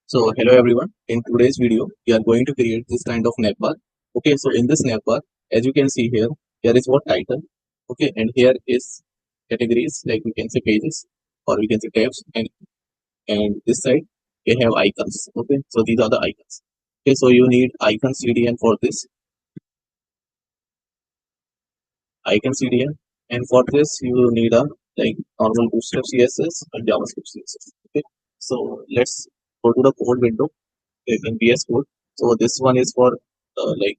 So hello everyone. In today's video, we are going to create this kind of navbar. Okay, so in this navbar, as you can see here, here is what title. Okay, and here is categories like we can say pages or we can say tabs, and this side we have icons. Okay, so these are the icons. Okay, so you need icon CDN for this icon CDN, and for this you need a like normal Bootstrap CSS and JavaScript CSS. Okay, so let's go to the code window in VS Code. So this one is for like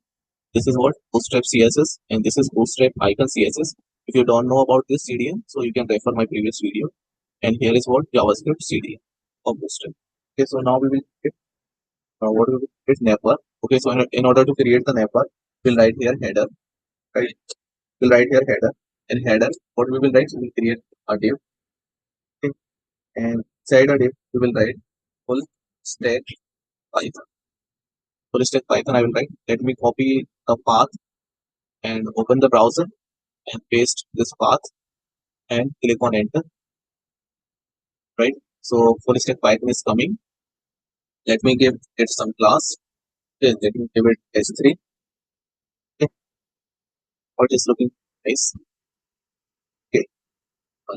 this is what Bootstrap CSS and this is Bootstrap Icon CSS. If you don't know about this CDN, so you can refer my previous video. And here is what JavaScript CDN of Bootstrap. Okay, so now we will get what we will get navbar. Okay, so in order to create the navbar, we'll write here header, right? We'll write here header and header. What we will write? We will create a div. Okay, and inside a div we will write full stack Python. Full stack Python. I will write. Let me copy the path and open the browser and paste this path and click on enter, right? So full stack Python is coming. Let me give it some class. Okay, let me give it S3. Okay, what is looking nice. Okay,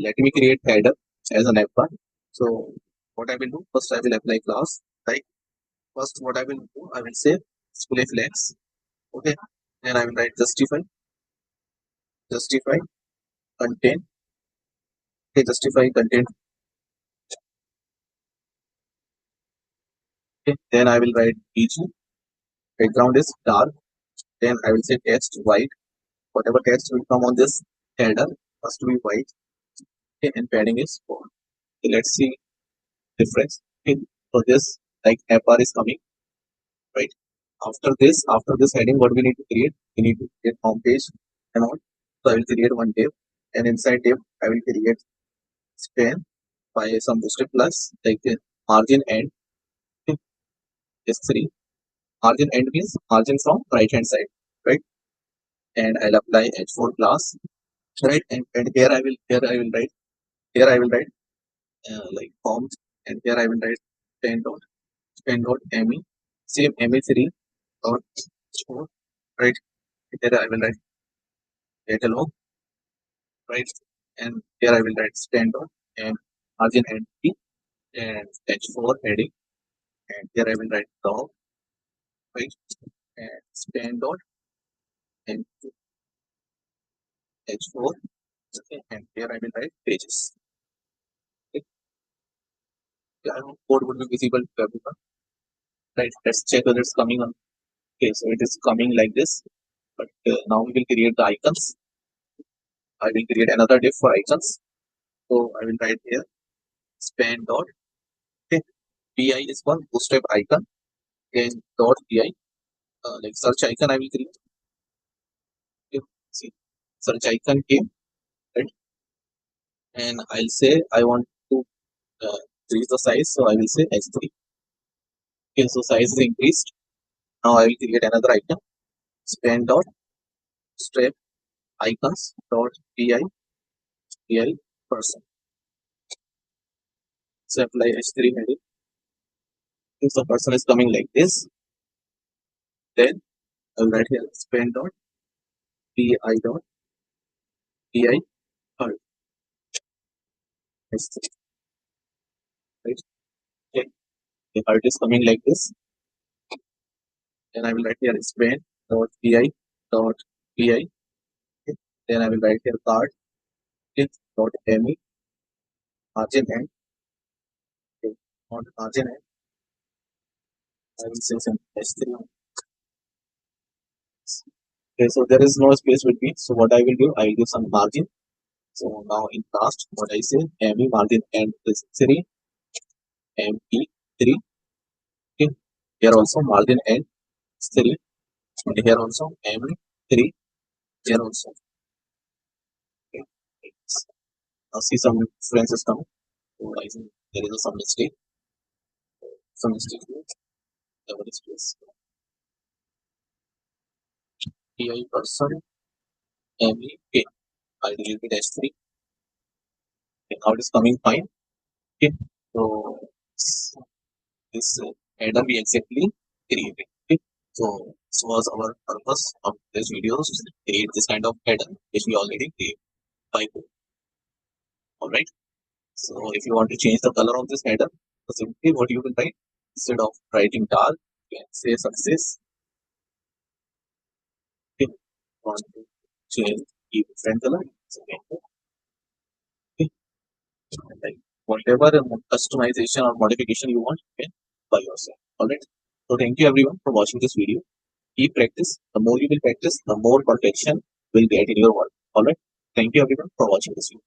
let me create header as an navbar. So what I will do first, I will apply class. Right. First, what I will do, I will say display flex. Okay, then I will write justify content. Okay, justify content. Okay, then I will write PG. Background is dark. Then I will say text white. Whatever text will come on this header must be white. Okay, and padding is 4. Okay, let's see difference. Okay, so this like app bar is coming, right? After this heading, what we need to create? We need to create home page and all. So I will create one div, and inside div I will create span by some boosted plus like margin end. Okay, S3 margin end means margin from right hand side, right? And I'll apply H4 class, right? And here I will write like forms, and here I will write pen dot me, same me3 dot store, right? Here I will write catalog, right? And here I will write stand dot and margin and p and h4 heading, and here I will write dog, right? And stand dot and h4, okay? And here I will write pages. Okay? Yeah, I hope code would be visible to everyone, right? Let's check whether it's coming on. Okay, so it is coming like this, but now we will create the icons. I will create another div for icons. So I will write here span dot, okay, pi is for bootstrap icon, then dot pi, like search icon I will create. Okay, see, search icon came, right? And I'll say I want to increase the size, so I will say h3. Okay, so size is increased. Now I will create another icon span dot strap icons dot pi person. So apply h3 heading. Okay, so person is coming like this. Then I will write here span dot pi dot pi heart h3, right? Okay, the heart is coming like this. Then I will write here span dot pi. Okay. Then I will write here card, okay, dot me margin and, okay, on margin and I will say some h3. Okay, so there is no space between. So what I will do, I will give some margin. So now in cast, what I say, me margin and is 3, me3. Okay, here also margin and 3, and here also me3. Here also. Okay. Now see some differences come. So I think there is some mistake. Some mistake here. Double space. pi person me. Okay, I deleted h3. Okay, now it is coming fine. Okay, so this header we exactly created. Okay. So this was our purpose of this video, to create this kind of header which we already created by code. All right. So if you want to change the color of this header, so simply what you will write, instead of writing dark, you can say success. Okay. Want to change the different color, so okay. Like whatever customization or modification you want, you can by yourself. All right. So thank you everyone for watching this video. Keep practice. The more you will practice, the more perfection will get in your work. All right. Thank you everyone for watching this video.